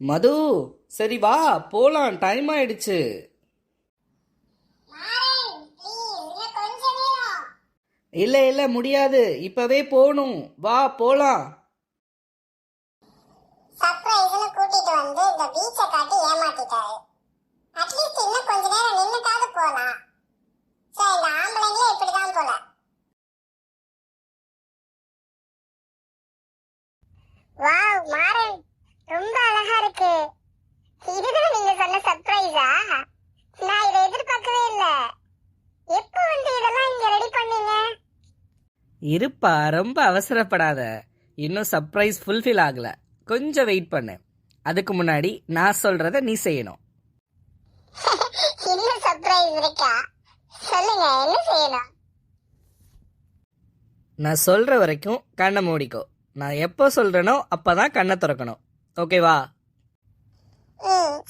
மது, சரி வா போலாம், டைம் ஆயிடுச்சு. இல்ல இல்ல முடியாது, இப்பவே போகணும், வா போலாம். சர்ப்ரைஸ்னு கூட்டிட்டு வந்து இந்த பீச்சை காட்டி ஏமாத்திட்டாரு. அட்லீஸ்ட் இன்னும் கொஞ்ச நேரம் நின்னுட்டாவது போலாம். சரி, இந்த ஆம்பளைங்களே இப்படிதான் போல. வாவ் மாறன், ரொம்ப அழகா இருக்கு. இதுதான் நீங்க சொன்ன சர்ப்ரைஸா? நான் இதை எதிர்பார்க்கவே இல்ல. எப்போ வந்து இதெல்லாம் இங்க ரெடி பண்ணீங்க? இருப்பா, ரொம்ப அவசரப்படாத. இன்னும் சர்ப்ரைஸ் ஃபுல்ஃபில் ஆகல, கொஞ்சம் வெயிட் பண்ணு. அதுக்கு முன்னாடி நான் சொல்றத நீ செய்யணும். இன்னும் சர்ப்ரைஸ் இருக்கா? சொல்லுங்க, என்ன செய்யணும்? நான் சொல்ற வரைக்கும் கண்ணை மூடிக்கோ. நான் எப்போ சொல்றேனோ அப்பதான் கண்ணை திறக்கணும், ஓகேவா?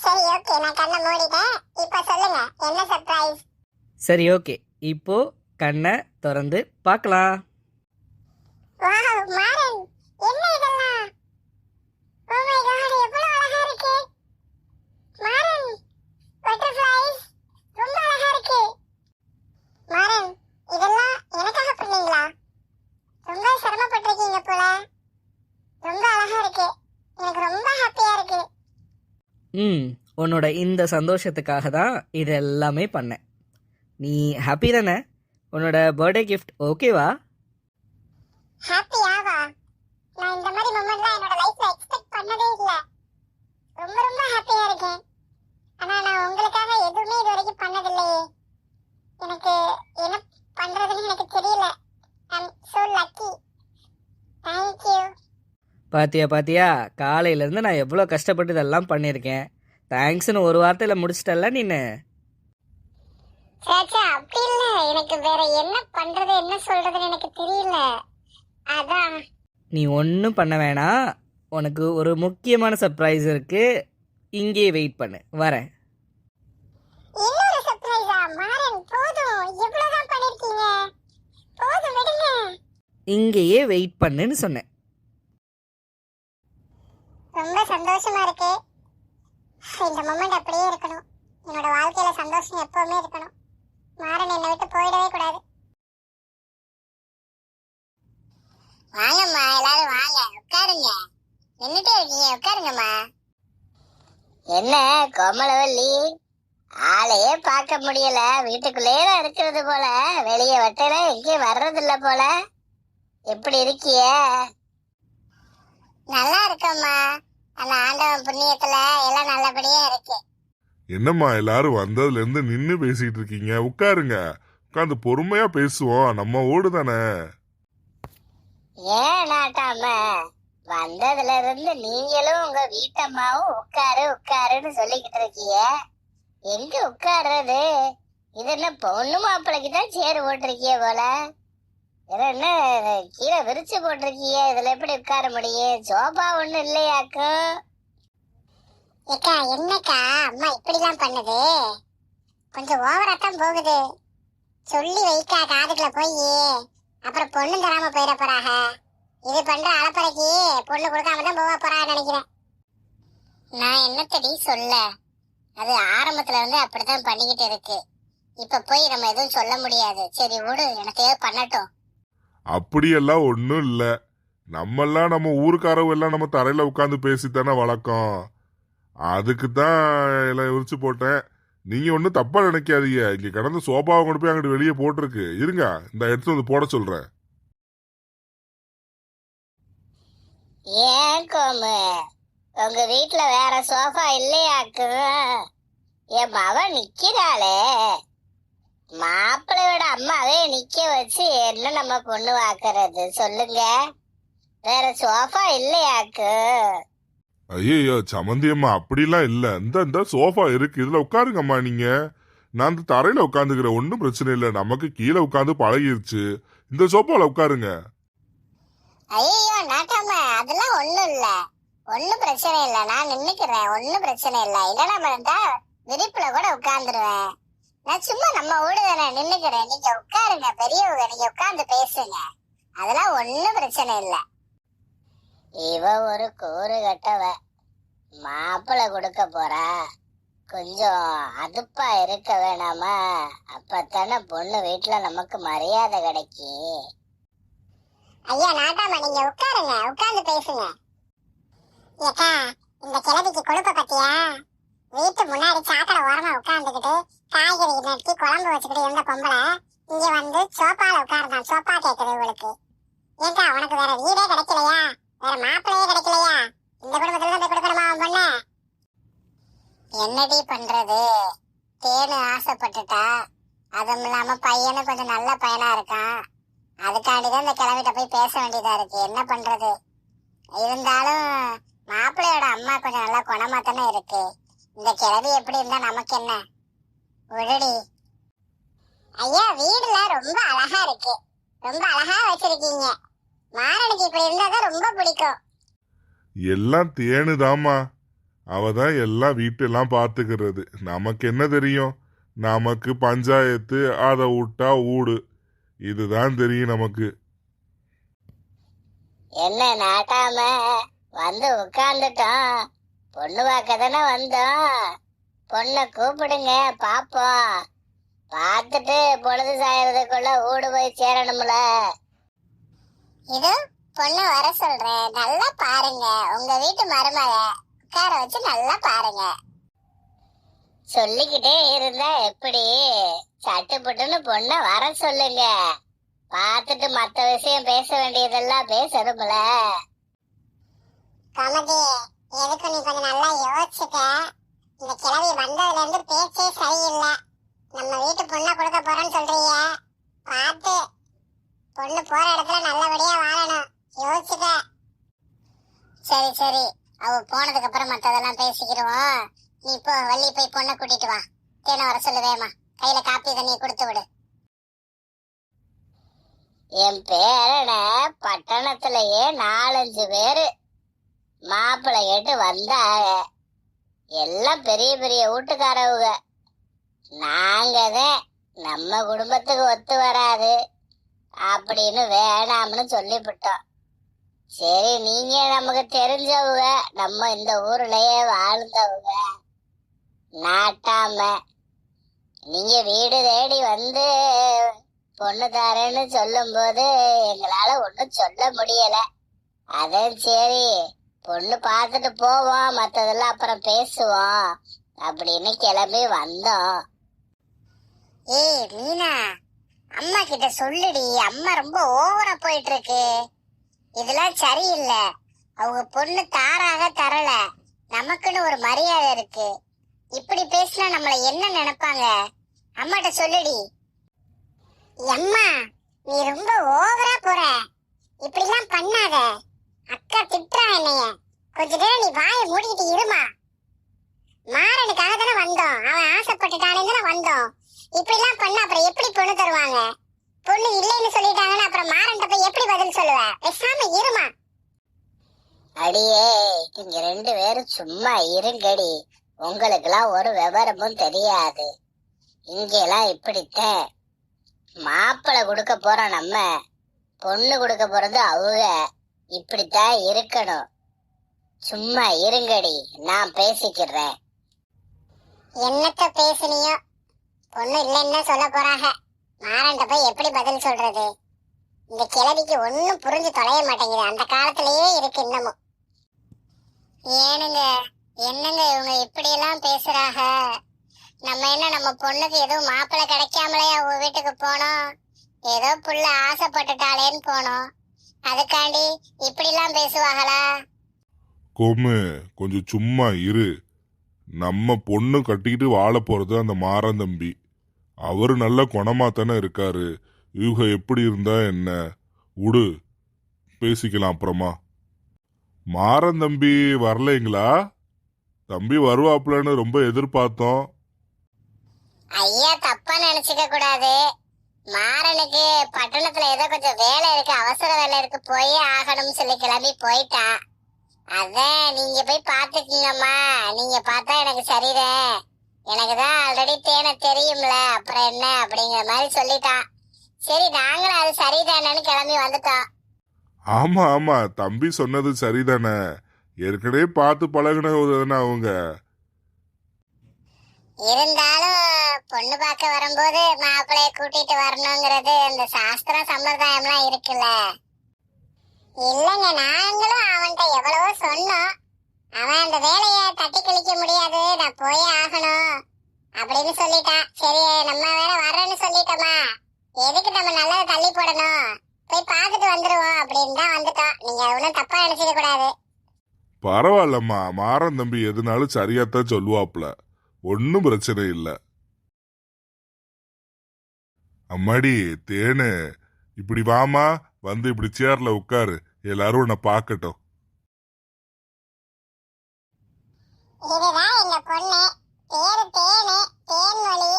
சரி, ஓகே, நான் கண்ணை மூடிட்டேன். இப்போ சொல்லுங்க, என்ன சர்ப்ரைஸ்? சரி ஓகே, இப்போ கண்ணை திறந்து பார்க்கலாம். வாவ் மாறன், என்ன இதெல்லாம்? ஓ மை காட், எவ்வளவு அழகா இருக்கு. மாறன், பட்டர்ஃப்ளைஸ் ரொம்ப அழகா இருக்கு. மாறன், இதெல்லாம் எனக்காக பண்ணீங்களா? ரொம்ப சிரமப்பட்டிருக்கீங்க போல. ரொம்ப அழகா இருக்கு, எனக்கு ரொம்ப ஹாப்பியா இருக்கு. உன்னோட இந்த சந்தோஷத்துக்காக தான் இது எல்லாமே பண்ணேன். நீ ஹாப்பி தானே? உன்னோட பர்த்டே கிஃப்ட் ஓகேவா? ஹாப்பியாவா? நான் இந்த மாதிரி மொமெண்ட்லாம் என்னோட லைஃப்ல எக்ஸ்பெக்ட் பண்ணதே இல்ல. ரொம்ப ரொம்ப ஹாப்பியா இருக்கேன். ஆனா நான் உங்களுக்காக எதுவுமே இது வரைக்கும் பண்ணதில்லையே. எனக்கு என்ன பண்றதுன்னு எனக்கு தெரியல. I am so lucky. Thank you. பாத்தியா, காலையிலேருந்து நான் எவ்வளோ கஷ்டப்பட்டு இதெல்லாம் பண்ணியிருக்கேன். தேங்க்ஸ்னு ஒரு வார்த்தையில் முடிச்சிட்டல்ல நீனு. சேச்சா, அப்படி இல்ல. எனக்கு வேற என்ன பண்றது, என்ன சொல்றதுன்னு எனக்கு தெரியல. அதான். நீ ஒன்றும் பண்ண வேணாம், உனக்கு ஒரு முக்கியமான சர்ப்ரைஸ் இருக்கு. இங்கேயே வெயிட் பண்ணு, வரேன். இன்னொரு சர்ப்ரைஸா? மாறன், போதும், இவ்வளவுதான் பண்ணிருக்கீங்க. போதும், விடுங்க. இங்கேயே வெயிட் பண்ணுன்னு சொன்னேன். ரொம்ப சந்தோஷமா இருக்கு. இந்த மொமெண்ட் அப்படியே இருக்கணும். என்னோட வாழ்க்கையில சந்தோஷம் எப்பவுமே இருக்கணும். மாறன் என்னை விட்டு போயிடவே கூடாது. வாங்கம்மா, எல்லாரும் வாங்க, உட்காருங்க. நின்னுட்டே இருக்கீங்க, உட்காருங்கம்மா. என்ன கோமலவல்லி, ஆளையே பார்க்க முடியல, வீட்டுக்குள்ளேயே தான் இருக்கிறது போல, வெளியே வட்டல எங்கேயும் வர்றது இல்ல போல. எப்படி இருக்கிய? நல்லா இருக்கம்மா. அந்த ஆண்டவன் புண்ணியத்துல எல்லாம் நல்லபடியா இருக்கு. என்னம்மா எல்லாரும் வந்ததுல இருந்து நின்னு பேசிட்டு இருக்கீங்க? உட்காருங்க, உட்காந்து பொறுமையா பேசுவோம், நம்ம ஊடு தானே. ஏன் நாட்டாம, வந்ததுல இருந்து நீங்களும் உங்க வீட்டம்மாவும் உட்காரு உட்காருன்னு சொல்லிக்கிட்டு இருக்கீங்க. எங்க உட்கார்றது? இது என்ன பொண்ணு மாப்பிளைக்கு தான் சேரு போட்டிருக்கிய போல. என்ன கீழே விரிச்சு போட்டிருக்கீங்க, இதுல எப்படி உட்கார முடியும்? சோபா ஒண்ணு இல்லையாக்கும்? ஏக்கா, என்னக்கா அம்மா இப்படிலாம் பண்ணுது? கொஞ்சம் ஓவராத்தான் போகுது. சொல்லி வைக்கா காதுக்குள்ள போய், அப்புறம் பொண்ணு தராம போயிட போறாங்க. இது பண்ற அலப்பறைக்கு பொண்ணு கொடுக்காம தான் போக போறான்னு நினைக்கிறேன். நான் என்னத்தடி சொல்ல, அது ஆரம்பத்துல இருந்து அப்படித்தான் பண்ணிக்கிட்டு இருக்கு. இப்ப போய் நம்ம எதுவும் சொல்ல முடியாது. சரி விடு, எனக்கு ஏதோ பண்ணட்டும். அப்படியெல்லாம் ஒன்னும் இல்ல. நம்மெல்லாம் நம்ம ஊருக்காரவங்க எல்லாம் நம்ம தரையில உட்காந்து பேசித்தானே வழக்கம். அதுக்கு தான் எல்லாம் விரிச்சு போட்டேன். நீங்க ஒன்னும் தப்பா நினைக்காதீங்க. இங்க கடந்த சோபாவை கொண்டு போய் அங்கிட்டு வெளியே போட்டிருக்கு. இருங்க, இந்த எடுத்து வந்து போட சொல்றேன். ஏன் கோமு, உங்க வீட்டுல வேற சோஃபா இல்லையாக்கு? என் மவ நிக்கிறாளே, மாப்பிள்ளையோட அம்மாவே நிக்க வச்சு என்ன நம்ம பொண்ணு வாக்குறது சொல்லுங்க? வேற சோஃபா இல்லையாக்கு? ஐயோ சமந்தியம்மா, அப்படிலாம் இல்ல. இந்த சோஃபா இருக்கு, இதுல உட்காருங்கம்மா. நீங்க நான் இந்த தரையில உட்காந்துக்கிறேன், ஒன்னும் பிரச்சனை இல்ல. நமக்கு கீழே உட்காந்து பழகிருச்சு. இந்த சோஃபால உட்காருங்க. ஐயோ நாட்டாம, அதெல்லாம் ஒண்ணும் இல்ல, ஒன்னும் பிரச்சனை இல்ல. நான் நின்னுக்கிறேன், ஒன்னும் பிரச்சனை இல்ல. இல்லன்னா இருந்தா விரிப்புல கூட உட்கார்ந்துருவேன். நான் சும்மா நம்ம ஊடு தானே நின்னுக்கிறேன். நீங்க உட்காருங்க, பெரியவங்க, நீங்க உட்கார்ந்து பேசுங்க. அதெல்லாம் ஒன்னும் பிரச்சனை இல்ல. இவ ஒரு கூறு கட்டவ, மாப்பிள்ளை கொடுக்க போறா, கொஞ்சம் அதுப்பா இருக்க வேணாமா? அப்பத்தானே பொண்ணு வீட்டுல நமக்கு மரியாதை கிடைக்கும். ஐயா நாட்டாம, நீங்க உட்காருங்க, உட்கார்ந்து பேசுங்க. ஏக்கா, இந்த கிழவிக்கு கொழுப்ப பத்தியா? வீட்டு முன்னாடி சாக்கடை ஓரமா உட்கார்ந்துக்கிட்டு காய்கறி நட்டி குழம்பு வச்சுக்கிட்டு இருந்த பொம்பளை இங்க வந்து சோப்பால உட்காருதான். சோப்பா கேக்குது உங்களுக்கு? ஏக்கா, உனக்கு வேற வீடே கிடைக்கலையா? வேற மாப்பிள்ளையே கிடைக்கலையா? இந்த குடும்பத்துல தான் போய் கொடுக்கணுமா அவன் பொண்ணு? என்னடி பண்றது, தேனு ஆசைப்பட்டுட்டா. அதுவும் இல்லாம பையனு கொஞ்சம் நல்ல பையனா இருக்கான். அதுக்காண்டிதான் இந்த கிழவிட்ட போய் பேச வேண்டியதா இருக்கு. என்ன பண்றது? இருந்தாலும் மாப்பிள்ளையோட அம்மா கொஞ்சம் நல்லா குணமா தானே இருக்கு. இந்த கிழவி எப்படி இருந்தா நமக்கு என்ன? விடுடி. ஐயா, வீடுல ரொம்ப அழகா இருக்கு, ரொம்ப அழகா வச்சிருக்கீங்க. மாரனுக்கு இப்படி இருந்தாதான் ரொம்ப பிடிக்கும். எல்லாம் தேனுதாம்மா. அவதான் எல்லாம் வீட்டெல்லாம் பாத்துக்கிறது. நமக்கு என்ன தெரியும்? நமக்கு பஞ்சாயத்து, அதை விட்டா ஊடு, இதுதான் தெரியும் நமக்கு. என்ன நாட்டாம, வந்து உட்கார்ந்துட்டோம். பொண்ணு பார்க்க தானே வந்தோம். பொண்ணை கூப்பிடுங்க, பாப்போம். பார்த்துட்டு பொழுது சாயறதுக்குள்ள ஊடு போய் சேரணும்ல. இது பொண்ணு வர சொல்றேன், நல்லா பாருங்க. உங்க வீட்டு மருமக உட்கார வச்சு நல்லா பாருங்க. சொல்லிக்கிட்டே இருந்தா எப்படி? சட்டுப்புட்டுன்னு பொண்ணை வர சொல்லுங்க. பார்த்துட்டு மத்த விஷயம் பேச வேண்டியதெல்லாம் பேசணும்ல. கமதி, எதுக்கு நீ கொஞ்சம் நல்லா யோசிச்சுக்க. இந்த கிழவி வந்ததுல இருந்து பேச்சே சரியில்லை. நம்ம வீட்டு பொண்ணை கொடுக்க போறோம்னு சொல்றீங்க. பார்த்து பொண்ணு போற இடத்துல நல்லபடியா வாழணும். யோசிச்சுக்க. சரி சரி, அவ போனதுக்கு அப்புறம் மத்ததெல்லாம் பேசிக்கிறோம். நீ இப்போ வள்ளி போய் பொண்ணை கூட்டிட்டு வா. தேனை வர சொல்லுவேமா. கையில காப்பி தண்ணியை கொடுத்து விடு. என் பேரன பட்டணத்திலேயே 4-5 பேரு மாப்பிள்ளை கேட்டு வந்தாங்க. எல்லாம் பெரிய பெரிய வீட்டுக்காரவுங்க. நாங்கதான் நம்ம குடும்பத்துக்கு ஒத்து வராது அப்படின்னு வேணாம்னு சொல்லிவிட்டோம். சரி, நீங்க நமக்கு தெரிஞ்சவங்க, நம்ம இந்த ஊர்லயே வாழ்ந்தவங்க. நாட்டாம நீங்க வீடு தேடி வந்து பொண்ணு தாரேன்னு சொல்லும் போது எங்களால ஒண்ணும் சொல்ல முடியல. அதான் சரி, பொண்ணு பார்த்துட்டு போவோம், மத்ததெல்லாம் அப்புறம் பேசுவோம் அப்படின்னு கிளம்பி வந்தோம். ஏய் மீனா, அம்மா கிட்ட சொல்லுடி. அம்மா ரொம்ப ஓவரா போயிட்டு இருக்கு. இதெல்லாம் சரியில்லை. அவங்க பொண்ணு தாராக தரல, நமக்குன்னு ஒரு மரியாதை இருக்கு. இப்படி பேசினா நம்மள என்ன நினைப்பாங்க? அம்மாட்ட சொல்லுடி. அம்மா, நீ ரொம்ப ஓவரா போற. இப்படிலாம் பண்ணாத. அக்கா திட்டுறா என்னைய. கொஞ்ச நேரம் நீ வாயை மூடிக்கிட்டு இருமா. மாறனுக்காக தானே வந்தோம். அவன் ஆசைப்பட்டுட்டானே தானே வந்தோம். இப்படிலாம் பண்ண அப்புறம் எப்படி பொண்ணு தருவாங்க? பொண்ணு இல்லைன்னு சொல்லிட்டாங்கன்னா அப்புறம் மாறன்ட்ட போய் எப்படி பதில் சொல்லுவ? பேசாம இருமா. அடியே, நீங்க 2 பேரும் சும்மா இருங்கடி. உங்களுக்கெல்லாம் ஒரு விவரமும் தெரியாது. இங்கெல்லாம் இப்படித்தான். மாப்பிள்ளை கொடுக்க போறோம் நம்ம, பொண்ணு கொடுக்க போறது அவங்க. இப்படித்தான் இருக்கணும். சும்மா இருங்கடி, நான் பேசிக்கிறேன். என்னத்த பேசுனியோ? பொண்ணு இல்லைன்னு சொல்ல போறாங்க. மாறன்ட்ட போய் எப்படி பதில் சொல்றது? இந்த கிழவிக்கு ஒன்னும் புரிஞ்சு தொலைய மாட்டேங்குது. அந்த காலத்திலேயே இருக்கு இன்னமும். ஏனுங்க, என்னங்க இவங்க இப்படி எல்லாம் பேசுறாங்க? நம்ம என்ன நம்ம பொண்ணுக்கு எதுவும் மாப்பிள்ளை கிடைக்காமலே அவங்க வீட்டுக்கு போனோம்? ஏதோ புள்ள ஆசைப்பட்டுட்டாளேன்னு போனோம். அதுக்காண்டி இப்படி எல்லாம் பேசுவாங்களா? கோமு, கொஞ்சம் சும்மா இரு. நம்ம பொண்ணு கட்டிக்கிட்டு வாழ போறது அந்த மாறன் தம்பி. அவரு நல்ல குணமா தானே இருக்காரு. இவங்க எப்படி இருந்தா என்ன? விடு, பேசிக்கலாம் அப்புறமா. மாறன் தம்பி வரலைங்களா? தம்பி வருவாப்புலன்னு ரொம்ப எதிர்பார்த்தோம். ஐயா, தப்பா நினைச்சுக்க கூடாது. மாறனுக்கு பட்டணத்துல ஏதோ கொஞ்சம் வேலை இருக்கு, அவசர வேலை இருக்கு, போயே ஆகணும்னு சொல்லி கிளம்பி போயிட்டான். அதான் நீங்க போய் பாத்துக்கீங்கம்மா. நீங்க பார்த்தா எனக்கு சரிதான். எனக்கு தான் ஆல்ரெடி தேனை தெரியும்ல, அப்புறம் என்ன அப்படிங்கிற மாதிரி சொல்லிட்டான். சரி, நாங்களும் அது சரிதானேன்னு கிளம்பி வந்துட்டோம். ஆமா ஆமா, தம்பி சொன்னது சரிதானே. ஏற்கனவே பார்த்து பழகுனதுதானே அவங்க. இருந்தாலும் பொண்ணு பார்க்க வரும்போது மாப்பிள்ளைய கூட்டிட்டு வரணுங்கிறது இந்த சாஸ்திரம் சம்பிரதாயம்லாம் இருக்குல்ல. இல்லைங்க, நாங்களும் அவன்கிட்ட எவ்வளவோ சொன்னோம். அவன் அந்த வேலையை தட்டி கழிக்க முடியாது, நான் போயே ஆகணும் அப்படின்னு சொல்லிட்டான். சரி, நம்ம வேற வர்றேன்னு சொல்லிட்டோமா, எதுக்கு நம்ம நல்லதை தள்ளி போடணும், போய் பார்த்துட்டு வந்துருவோம் அப்படின்னு தான் வந்துட்டோம். நீங்க ஒன்றும் தப்பா நினைச்சிட கூடாது. பரவாயில்லம்மா, மாறன் தம்பி எதுனாலும் சரியாத்தான் சொல்லுவாப்ல, ஒன்னும் பிரச்சனை இல்ல. அம்மாடி தேனு, இப்படி வாமா, வந்து இப்படி சேர்ல உட்காரு, எல்லாரும் உன்னை பாக்கட்டும். இதுதான் எங்க பொண்ணு, பேரு தேனு, தேன்மொழி.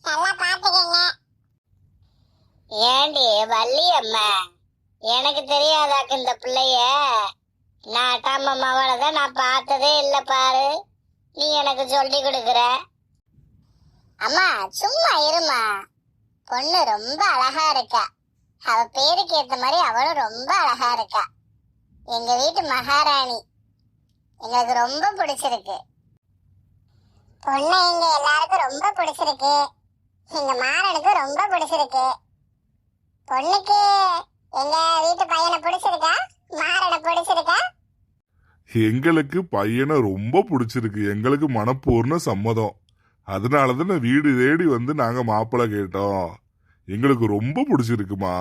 நல்லா பாத்துக்கங்க. ஏண்டி வள்ளி அம்மா, எனக்கு தெரியாதாக்கு இந்த பிள்ளைய? நாட்டாம மவளதான் நான் பார்த்ததே இல்ல பாரு, நீ எனக்கு சொல்லி கொடுக்குற. அம்மா சும்மா இருமா, பொண்ணு ரொம்ப அழகா இருக்கா. அவ பேருக்கு ஏத்த மாதிரி அவளும் ரொம்ப அழகா இருக்கா. எங்க வீட்டு மகாராணி, எங்களுக்கு ரொம்ப பிடிச்சிருக்கு. பொண்ணு எங்க எல்லாருக்கும் ரொம்ப பிடிச்சிருக்கு. எங்க மாறனுக்கு ரொம்ப பிடிச்சிருக்கு. பொண்ணுக்கு எங்க வீட்டு பையனை பிடிச்சிருக்கா, மாறனை பிடிச்சிருக்கா? எங்களுக்கு பையனை ரொம்ப பிடிச்சிருக்கு, எங்களுக்கு மனப்பூர்ண சம்மதம். அதனாலதான் வீடு தேடி வந்து நாங்க மாப்பிள்ளை கேட்டோம். எங்களுக்கு ரொம்ப பிடிச்சிருக்குமா.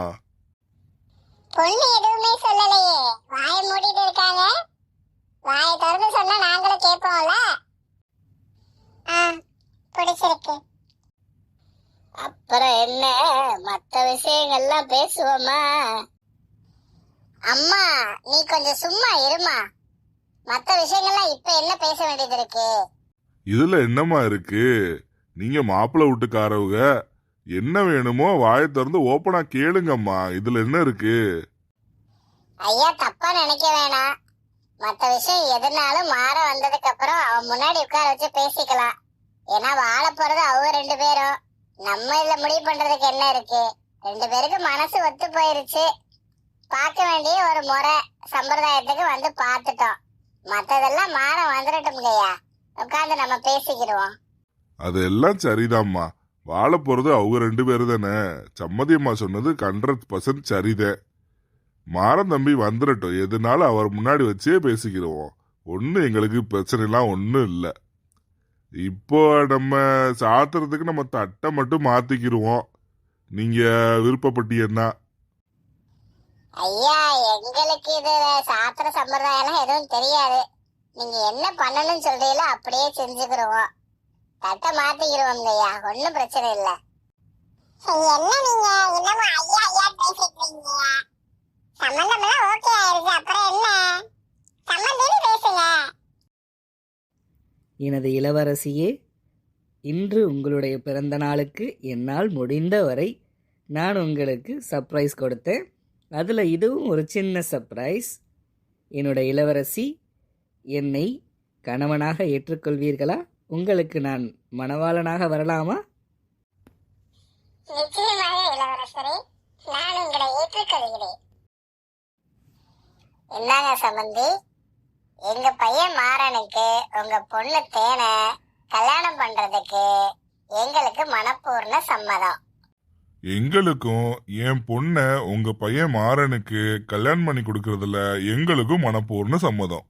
பொண்ணு எதுவுமே சொல்லலையே, வாயை மூடிட்டு இருக்காங்க. வாயை திறந்து சொன்னா நாங்களும் கேட்போம்ல. பிடிச்சிருக்கு. அப்புறம் என்ன, மத்த விஷயங்கள்லாம் பேசுவோமா? அம்மா நீ கொஞ்சம் சும்மா இருமா, மத்த விஷயங்கள்லாம் இப்ப என்ன பேச வேண்டியது இருக்கு? இதுல என்னமா இருக்கு, நீங்க மாப்பிள்ளை வீட்டுக்காரவங்க, என்ன வேணுமோ வாயை திறந்து ஓப்பனா கேளுங்கம்மா, இதுல என்ன இருக்கு? ஐயா தப்பா நினைக்க வேணாம், மத்த விஷயம் எதுனாலும் மாற வந்ததுக்கு அப்புறம் அவன் முன்னாடி உட்கார வச்சு பேசிக்கலாம். ஏன்னா வாழ போறது அவங்க 2 பேரும், நம்ம இதுல முடிவு பண்றதுக்கு என்ன இருக்கு? 2 பேருக்கு மனசு ஒத்து போயிருச்சு, பார்க்க வேண்டிய ஒரு முறை சம்பிரதாயத்துக்கு வந்து பார்த்துட்டோம். மத்ததெல்லாம் மாற வந்துடட்டும்ங்கய்யா, உட்காந்து நம்ம பேசிக்கிடுவோம். அதெல்லாம் சரிதாம்மா, வாழ போறது அவங்க 2 பேரு தானே. சம்மதியம்மா சொன்னது 100% சரிதான். மாறன் தம்பி வந்துடட்டும், எதுனாலும் அவர் முன்னாடி வச்சே பேசிக்கிறோம். ஒன்னும் எங்களுக்கு பிரச்சனை எல்லாம் ஒன்னும் இல்ல. இப்போ நம்ம சாத்துறதுக்கு நம்ம தட்டை மட்டும் மாத்திக்கிருவோம், நீங்க விருப்பப்பட்டீங்கன்னா. ஐயா எங்களுக்கு இது சாத்திர சம்பிரதாயம் எதுவும் தெரியாது, நீங்க என்ன பண்ணணும்னு சொல்றீங்களோ அப்படியே செஞ்சுக்கிருவோம், தட்டை மாத்திக்கிருவோம் ஐயா, ஒன்னும் பிரச்சனை இல்ல. என்ன நீங்க இன்னமும் ஐயா ஐயா பேசிட்டு இருக்கீங்க? சம்பந்தமெல்லாம் ஓகே ஆயிருச்சு, அப்புறம் என்ன சம்பந்தம் பேசுங்க. எனது இளவரசியே, இன்று உங்களுடைய பிறந்த நாளுக்கு என்னால் முடிந்தவரை நான் உங்களுக்கு சர்ப்ரைஸ் கொடுத்தேன். அதில் இதுவும் ஒரு சின்ன சர்ப்ரைஸ். என்னுடைய இளவரசி, என்னை கணவனாக ஏற்றுக்கொள்வீர்களா? உங்களுக்கு நான் மணவாளனாக வரலாமா? நிச்சயமாக இளவரசரே, நான் உங்களை ஏற்றுக்கொள்கிறேன். என்னங்க சம்பந்தி, எங்க பையன் மாறனுக்கு உங்க பொண்ணு தேனை கல்யாணம் பண்றதுக்கு எங்களுக்கு மனப்பூர்ண சம்மதம். எங்களுக்கும் என் பொண்ண உங்க பையன் மாறனுக்கு கல்யாணம் பண்ணி கொடுக்கறதுல எங்களுக்கும் மனப்பூர்ண சம்மதம்.